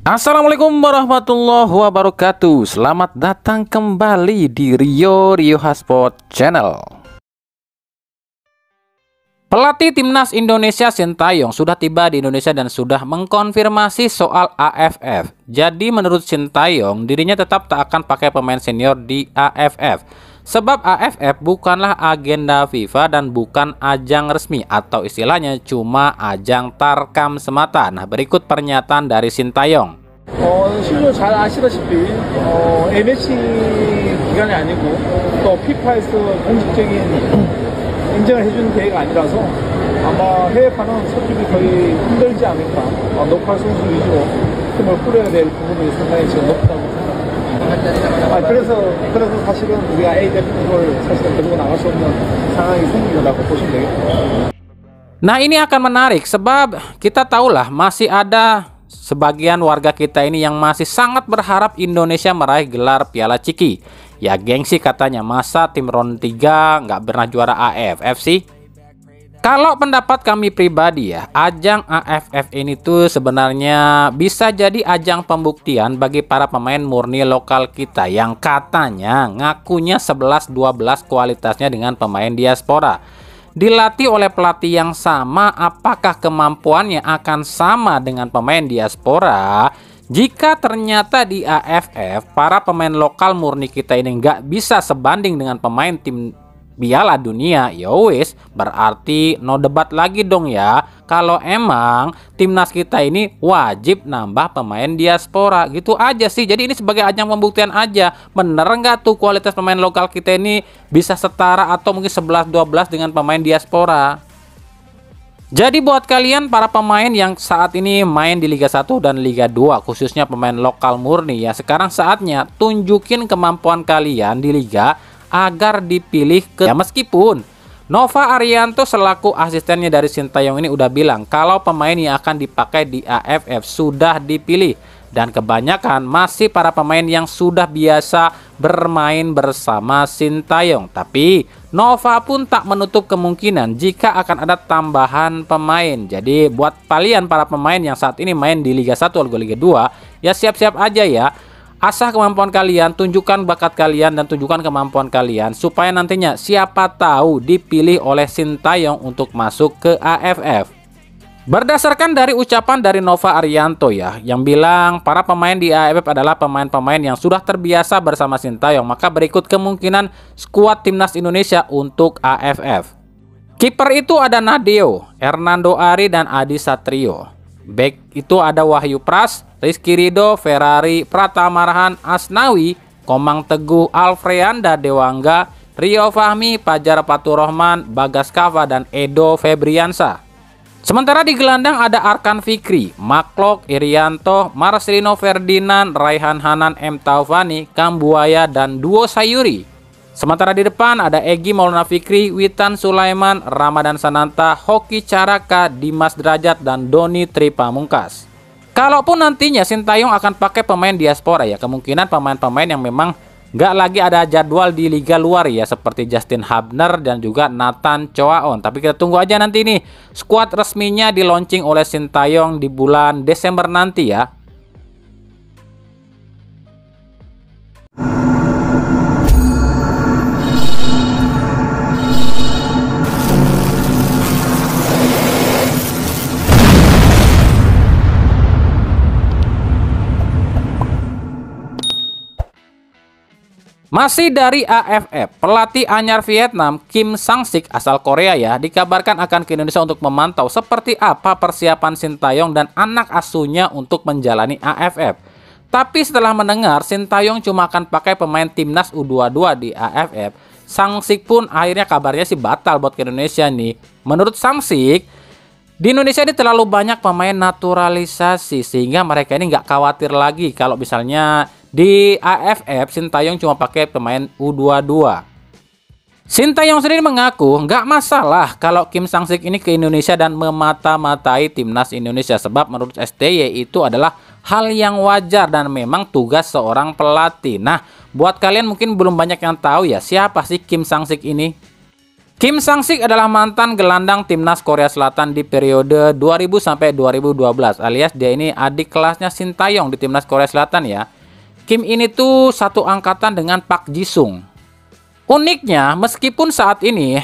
Assalamualaikum warahmatullahi wabarakatuh. Selamat datang kembali di Rio Hotspot Channel. Pelatih timnas Indonesia Sintayong sudah tiba di Indonesia dan sudah mengkonfirmasi soal AFF. Jadi menurut Sintayong, dirinya tetap tak akan pakai pemain senior di AFF. Sebab AFF bukanlah agenda FIFA dan bukan ajang resmi, atau istilahnya cuma ajang tarkam semata. Nah, berikut pernyataan dari Sintayong. 실로 잘 아시다시피 MHC 기간이 아니고 또 FIFA에서 공식적인 인정을 해주는 대회가 아니라서 아마 해외파는 서쪽이 거의 힘들지 않을까. 녹화 선수 위주로 팀을 꾸려야 될 부분이 상당히 지금 높다고 생각합니다. 그래서 사실은 우리가 A 대표를 사실은 가지고 나갈 수 없는 상황이 생긴다고 보시면 되겠습니다. Nah, ini akan menarik sebab kita tahulah masih ada sebagian warga kita ini yang masih sangat berharap Indonesia meraih gelar Piala Ciki. Ya gengsi katanya, masa tim round 3 nggak pernah juara AFF sih? Kalau pendapat kami pribadi ya, ajang AFF ini tuh sebenarnya bisa jadi ajang pembuktian bagi para pemain murni lokal kita yang katanya ngakunya 11-12 kualitasnya dengan pemain diaspora. Dilatih oleh pelatih yang sama, apakah kemampuannya akan sama dengan pemain diaspora? Jika ternyata di AFF para pemain lokal murni kita ini nggak bisa sebanding dengan pemain tim Piala Dunia, ya wis, berarti no debat lagi dong ya. Kalau emang timnas kita ini wajib nambah pemain diaspora, gitu aja sih. Jadi ini sebagai ajang pembuktian aja, bener nggak tuh kualitas pemain lokal kita ini bisa setara atau mungkin 11-12 dengan pemain diaspora. Jadi buat kalian para pemain yang saat ini main di Liga 1 dan Liga 2, khususnya pemain lokal murni ya, sekarang saatnya tunjukin kemampuan kalian di Liga agar dipilih ke, ya meskipun Nova Arianto selaku asistennya dari Sintayong ini udah bilang kalau pemain yang akan dipakai di AFF sudah dipilih, dan kebanyakan masih para pemain yang sudah biasa bermain bersama Sintayong. Tapi Nova pun tak menutup kemungkinan jika akan ada tambahan pemain. Jadi buat kalian para pemain yang saat ini main di Liga 1 atau Liga 2, ya siap-siap aja ya. Asah kemampuan kalian, tunjukkan bakat kalian, dan tunjukkan kemampuan kalian supaya nantinya siapa tahu dipilih oleh Sintayong untuk masuk ke AFF. Berdasarkan dari ucapan dari Nova Arianto ya, yang bilang para pemain di AFF adalah pemain-pemain yang sudah terbiasa bersama Sintayong, maka berikut kemungkinan skuad timnas Indonesia untuk AFF. Kiper itu ada Nadeo, Hernando Ari, dan Adi Satrio. Back itu ada Wahyu Pras, Rizky Ridho, Ferrari, Pratama, Asnawi, Komang Teguh, Alfreanda Dewangga, Rio Fahmi, Fajar Faturrahman, Bagas Kava, dan Edo Febriansa. Sementara di gelandang ada Arkan Fikri, Maklok, Irianto, Marcelino Ferdinand, Raihan Hanan, M. Taufani, Kambuaya, dan Duo Sayuri. Sementara di depan ada Egy Maulana Fikri, Witan Sulaiman, Ramadan Sananta, Hoki Caraka, Dimas Derajat, dan Doni Tripamungkas. Kalaupun nantinya Sintayong akan pakai pemain diaspora ya, kemungkinan pemain-pemain yang memang nggak lagi ada jadwal di liga luar ya, seperti Justin Hubner dan juga Nathan Choaon. Tapi kita tunggu aja nanti nih, skuad resminya di launching oleh Sintayong di bulan Desember nanti ya. Masih dari AFF, pelatih anyar Vietnam Kim Sang-sik asal Korea ya, dikabarkan akan ke Indonesia untuk memantau seperti apa persiapan Sintayong dan anak asuhnya untuk menjalani AFF. Tapi setelah mendengar Sintayong cuma akan pakai pemain timnas U22 di AFF, Sang-sik pun akhirnya kabarnya sih batal buat ke Indonesia nih. Menurut Sang-sik, di Indonesia ini terlalu banyak pemain naturalisasi sehingga mereka ini nggak khawatir lagi kalau misalnya di AFF Sintayong cuma pakai pemain U22. Sintayong sendiri mengaku nggak masalah kalau Kim Sang-sik ini ke Indonesia dan memata-matai timnas Indonesia, sebab menurut STY itu adalah hal yang wajar dan memang tugas seorang pelatih. Nah, buat kalian mungkin belum banyak yang tahu ya siapa sih Kim Sang-sik ini. Kim Sang-sik adalah mantan gelandang timnas Korea Selatan di periode 2000 sampai 2012, alias dia ini adik kelasnya Shin Tae-yong di timnas Korea Selatan ya. Kim ini tuh satu angkatan dengan Park Ji-sung. Uniknya, meskipun saat ini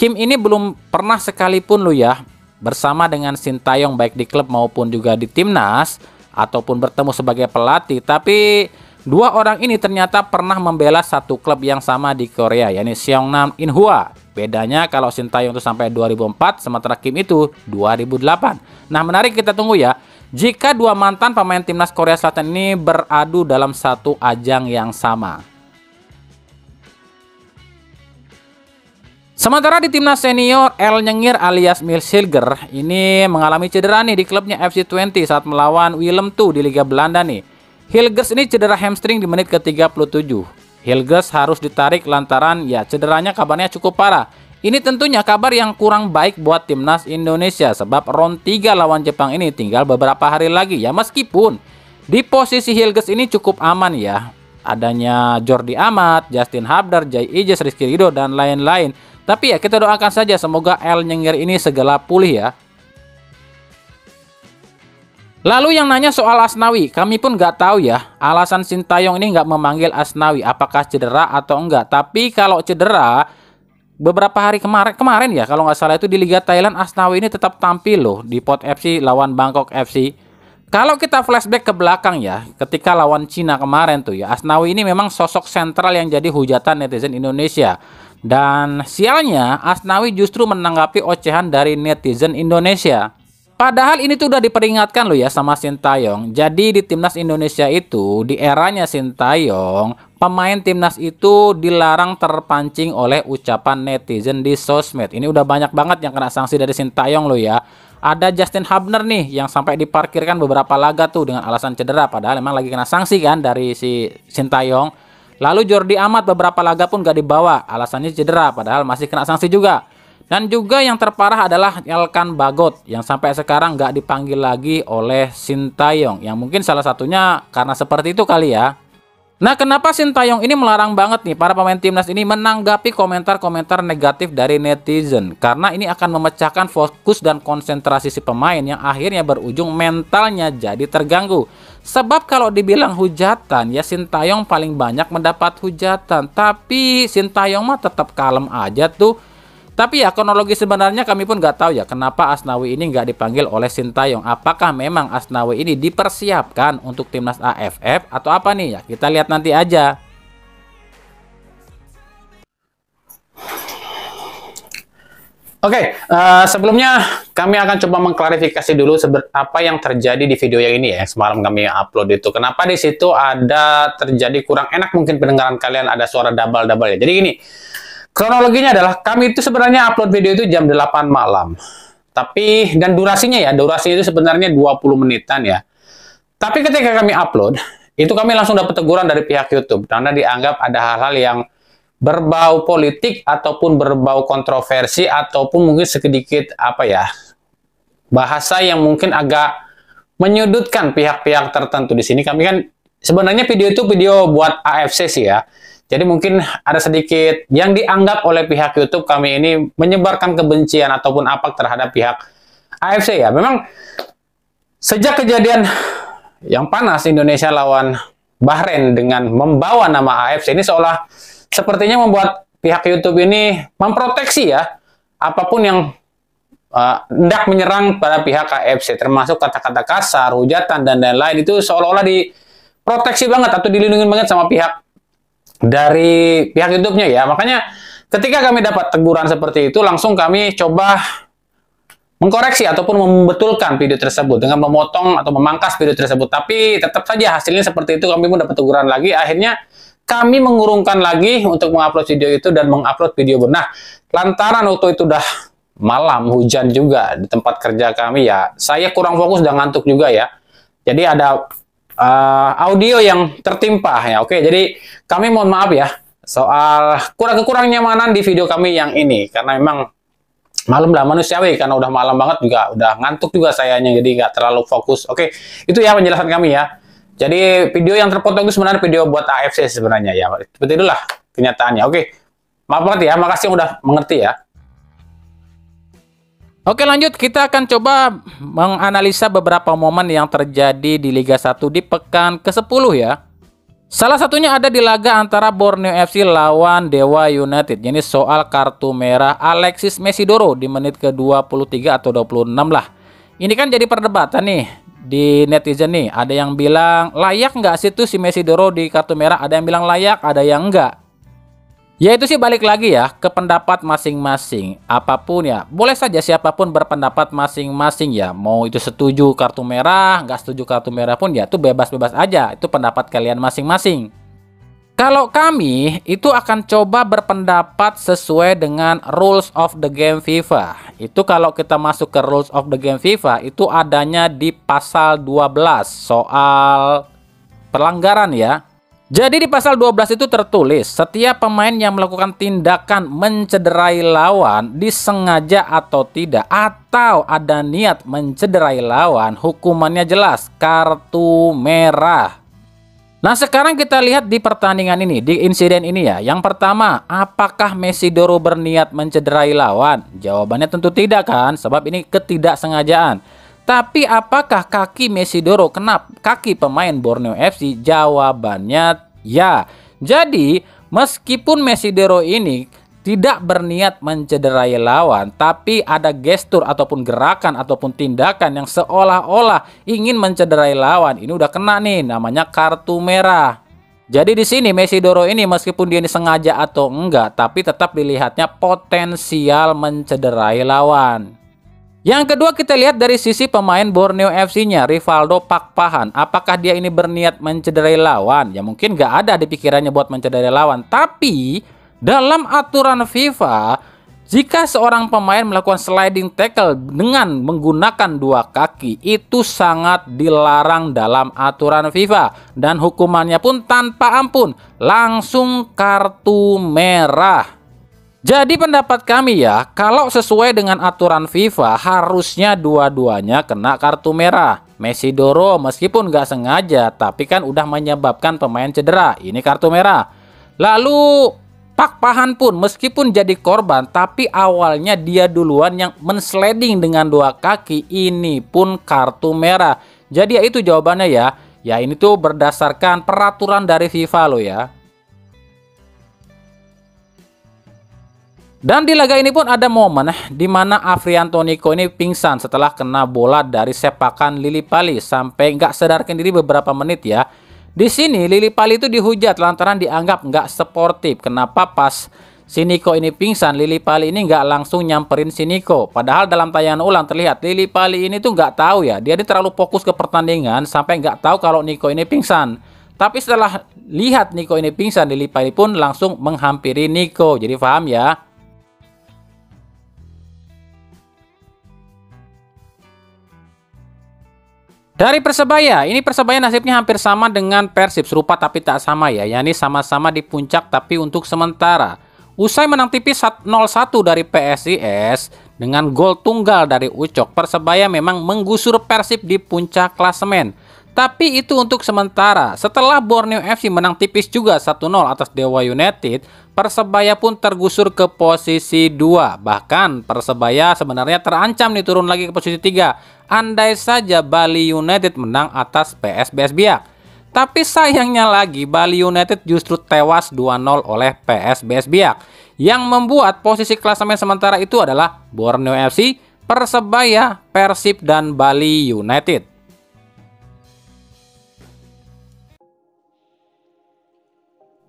Kim ini belum pernah sekalipun lo ya bersama dengan Shin Tae-yong baik di klub maupun juga di timnas ataupun bertemu sebagai pelatih, tapi dua orang ini ternyata pernah membela satu klub yang sama di Korea, yakni Seongnam Inhwa. Bedanya kalau Shin Tae-yong itu sampai 2004, sementara Kim itu 2008. Nah, menarik kita tunggu ya. Jika dua mantan pemain timnas Korea Selatan ini beradu dalam satu ajang yang sama. Sementara di timnas senior, El Nyengir alias Mils Hilger ini mengalami cedera nih di klubnya FC20 saat melawan Willem II di Liga Belanda nih. Hilgers ini cedera hamstring di menit ke-37. Hilgers harus ditarik lantaran ya cederanya kabarnya cukup parah. Ini tentunya kabar yang kurang baik buat timnas Indonesia sebab round 3 lawan Jepang ini tinggal beberapa hari lagi ya, meskipun di posisi Hilgers ini cukup aman ya. Adanya Jordi Amat, Justin Hubner, Jay Ijes, Rizky Ridho dan lain-lain. Tapi ya kita doakan saja semoga El Nyengir ini segera pulih ya. Lalu yang nanya soal Asnawi, kami pun nggak tahu ya alasan Shin Tae-yong ini nggak memanggil Asnawi, apakah cedera atau enggak. Tapi kalau cedera, beberapa hari kemarin ya kalau nggak salah itu di Liga Thailand, Asnawi ini tetap tampil loh di Pot FC lawan Bangkok FC. Kalau kita flashback ke belakang ya, ketika lawan Cina kemarin tuh ya, Asnawi ini memang sosok sentral yang jadi hujatan netizen Indonesia. Dan sialnya Asnawi justru menanggapi ocehan dari netizen Indonesia. Padahal ini tuh udah diperingatkan loh ya sama Shin Tae-yong. Jadi di timnas Indonesia itu, di eranya Shin Tae-yong, pemain timnas itu dilarang terpancing oleh ucapan netizen di sosmed. Ini udah banyak banget yang kena sanksi dari Shin Tae-yong loh ya. Ada Justin Hubner nih yang sampai diparkirkan beberapa laga tuh dengan alasan cedera. Padahal memang lagi kena sanksi kan dari si Shin Tae-yong. Lalu Jordi Amat beberapa laga pun gak dibawa, alasannya cedera. Padahal masih kena sanksi juga. Dan juga yang terparah adalah Elkan Bagot yang sampai sekarang nggak dipanggil lagi oleh Shin Tae-yong. Yang mungkin salah satunya karena seperti itu kali ya. Nah, kenapa Shin Tae-yong ini melarang banget nih para pemain timnas ini menanggapi komentar-komentar negatif dari netizen? Karena ini akan memecahkan fokus dan konsentrasi si pemain yang akhirnya berujung mentalnya jadi terganggu. Sebab kalau dibilang hujatan, ya Shin Tae-yong paling banyak mendapat hujatan. Tapi Shin Tae-yong mah tetap kalem aja tuh. Tapi ya kronologi sebenarnya kami pun nggak tahu ya kenapa Asnawi ini nggak dipanggil oleh Shin Tae-yong. Apakah memang Asnawi ini dipersiapkan untuk timnas AFF atau apa nih ya? Kita lihat nanti aja. Oke, sebelumnya kami akan coba mengklarifikasi dulu apa yang terjadi di video yang ini ya, semalam kami upload itu. Kenapa di situ ada terjadi kurang enak mungkin pendengaran kalian, ada suara double-double ya. Jadi gini. Kronologinya adalah kami itu sebenarnya upload video itu jam 8 malam. Tapi, dan durasinya itu sebenarnya 20 menitan ya. Tapi ketika kami upload, itu kami langsung dapat teguran dari pihak YouTube. Karena dianggap ada hal-hal yang berbau politik, ataupun berbau kontroversi, ataupun mungkin sedikit, bahasa yang mungkin agak menyudutkan pihak-pihak tertentu di sini. Kami kan, sebenarnya video itu video buat AFC sih ya. Jadi mungkin ada sedikit yang dianggap oleh pihak YouTube kami ini menyebarkan kebencian ataupun apa terhadap pihak AFC ya. Memang sejak kejadian yang panas Indonesia lawan Bahrain dengan membawa nama AFC ini seolah sepertinya membuat pihak YouTube ini memproteksi ya apapun yang hendak menyerang pada pihak AFC, termasuk kata-kata kasar, hujatan dan lain-lain itu seolah-olah diproteksi banget atau dilindungi banget sama pihak dari pihak YouTube-nya ya. Makanya ketika kami dapat teguran seperti itu, langsung kami coba mengkoreksi ataupun membetulkan video tersebut dengan memotong atau memangkas video tersebut. Tapi tetap saja hasilnya seperti itu, kami pun dapat teguran lagi. Akhirnya kami mengurungkan lagi untuk mengupload video itu dan mengupload video benar. Lantaran waktu itu udah malam, hujan juga di tempat kerja kami ya. Saya kurang fokus dan ngantuk juga ya. Jadi ada audio yang tertimpa ya. Oke, jadi kami mohon maaf ya soal kurang nyamanan di video kami yang ini, karena memang malam lah manusiawi, karena udah malam banget juga, udah ngantuk juga sayanya, jadi nggak terlalu fokus. Oke, itu ya penjelasan kami ya. Jadi video yang terpotong itu sebenarnya video buat AFC sebenarnya ya. Seperti itulah kenyataannya. Oke, Maaf banget ya, makasih udah mengerti ya. Oke, lanjut, kita akan coba menganalisa beberapa momen yang terjadi di Liga 1 di pekan ke-10 ya. Salah satunya ada di laga antara Borneo FC lawan Dewa United. Ini soal kartu merah Alexis Mesidoro di menit ke-23 atau 26 lah. Ini kan jadi perdebatan nih di netizen nih. Ada yang bilang layak nggak sih tuh si Mesidoro di kartu merah? Ada yang bilang layak, ada yang enggak. Ya itu sih balik lagi ya ke pendapat masing-masing. Apapun ya, boleh saja siapapun berpendapat masing-masing ya. Mau itu setuju kartu merah, nggak setuju kartu merah pun ya itu bebas-bebas aja. Itu pendapat kalian masing-masing. Kalau kami itu akan coba berpendapat sesuai dengan rules of the game FIFA. Itu kalau kita masuk ke rules of the game FIFA itu adanya di pasal 12 soal pelanggaran ya. Jadi di pasal 12 itu tertulis, setiap pemain yang melakukan tindakan mencederai lawan disengaja atau tidak, atau ada niat mencederai lawan, hukumannya jelas, kartu merah. Nah sekarang kita lihat di pertandingan ini, di insiden ini ya. Yang pertama, apakah Mesidoro berniat mencederai lawan? Jawabannya tentu tidak kan, sebab ini ketidaksengajaan. Tapi apakah kaki Mesidoro kena kaki pemain Borneo FC? Jawabannya ya. Jadi meskipun Mesidoro ini tidak berniat mencederai lawan, tapi ada gestur ataupun gerakan ataupun tindakan yang seolah-olah ingin mencederai lawan, ini udah kena nih, namanya kartu merah. Jadi di sini Mesidoro ini meskipun dia sengaja atau enggak, tapi tetap dilihatnya potensial mencederai lawan. Yang kedua kita lihat dari sisi pemain Borneo FC-nya, Rivaldo Pakpahan. Apakah dia ini berniat mencederai lawan? Ya mungkin nggak ada di pikirannya buat mencederai lawan. Tapi dalam aturan FIFA, jika seorang pemain melakukan sliding tackle dengan menggunakan dua kaki, itu sangat dilarang dalam aturan FIFA. Dan hukumannya pun tanpa ampun, langsung kartu merah. Jadi pendapat kami ya, kalau sesuai dengan aturan FIFA harusnya dua-duanya kena kartu merah. Mesidoro meskipun nggak sengaja tapi kan udah menyebabkan pemain cedera, ini kartu merah. Lalu Pakpahan pun meskipun jadi korban tapi awalnya dia duluan yang mensliding dengan dua kaki, ini pun kartu merah. Jadi ya itu jawabannya ya. Ya ini tuh berdasarkan peraturan dari FIFA loh ya. Dan di laga ini pun ada momen di mana Afrianto Nico ini pingsan setelah kena bola dari sepakan Lili Pali sampai nggak sadarkan diri beberapa menit ya. Di sini Lili Pali itu dihujat lantaran dianggap nggak sportif. Kenapa pas si Nico ini pingsan, Lili Pali ini nggak langsung nyamperin si Nico. Padahal dalam tayangan ulang terlihat Lili Pali ini tuh nggak tahu ya. Dia ini terlalu fokus ke pertandingan sampai nggak tahu kalau Nico ini pingsan. Tapi setelah lihat Nico ini pingsan, Lili Pali pun langsung menghampiri Nico. Jadi paham ya. Dari Persebaya, ini Persebaya nasibnya hampir sama dengan Persib, serupa tapi tak sama ya. Yani sama-sama di puncak tapi untuk sementara. Usai menang tipis 0-1 dari PSIS dengan gol tunggal dari Ucok, Persebaya memang menggusur Persib di puncak klasemen. Tapi itu untuk sementara. Setelah Borneo FC menang tipis juga 1-0 atas Dewa United, Persebaya pun tergusur ke posisi 2. Bahkan Persebaya sebenarnya terancam nih turun lagi ke posisi 3. Andai saja Bali United menang atas PSBS Biak. Tapi sayangnya lagi Bali United justru tewas 2-0 oleh PSBS Biak. Yang membuat posisi klasemen sementara itu adalah Borneo FC, Persebaya, Persib, dan Bali United.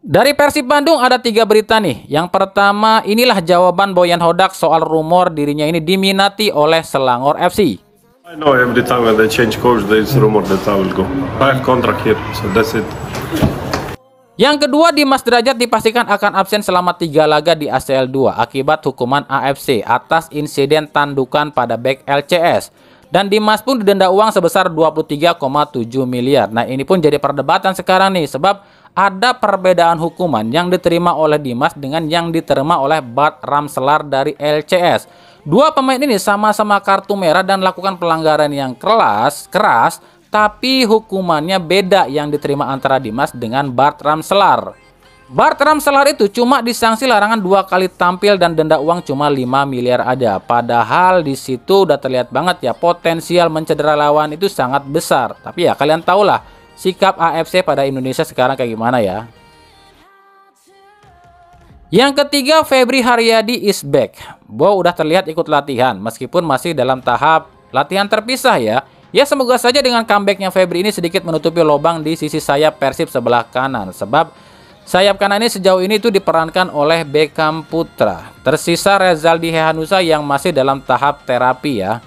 Dari Persib Bandung ada 3 berita nih. Yang pertama, inilah jawaban Boyan Hodak soal rumor dirinya ini diminati oleh Selangor FC. I know every time when they change coach, there is rumor that I will go. I have contract here, so that's it. Yang kedua, Dimas Derajat dipastikan akan absen selama 3 laga di ACL 2 akibat hukuman AFC atas insiden tandukan pada bek LCS. Dan Dimas pun didenda uang sebesar 23,7 miliar. Nah ini pun jadi perdebatan sekarang nih, sebab ada perbedaan hukuman yang diterima oleh Dimas dengan yang diterima oleh Bart Ramselar dari LCS. Dua pemain ini sama-sama kartu merah dan lakukan pelanggaran yang keras, tapi hukumannya beda yang diterima antara Dimas dengan Bart Ramselar. Bartram Salar itu cuma disanksi larangan 2 kali tampil dan denda uang cuma 5 miliar aja. Padahal di situ udah terlihat banget ya potensial mencedera lawan itu sangat besar. Tapi ya kalian tahulah sikap AFC pada Indonesia sekarang kayak gimana ya. Yang ketiga, Febri Haryadi is back. Bo udah terlihat ikut latihan meskipun masih dalam tahap latihan terpisah ya. Ya semoga saja dengan comebacknya Febri ini sedikit menutupi lubang di sisi sayap Persib sebelah kanan. Sebab sayap kanan ini sejauh ini itu diperankan oleh Beckham Putra. Tersisa Rezaldi Hehanusa yang masih dalam tahap terapi ya.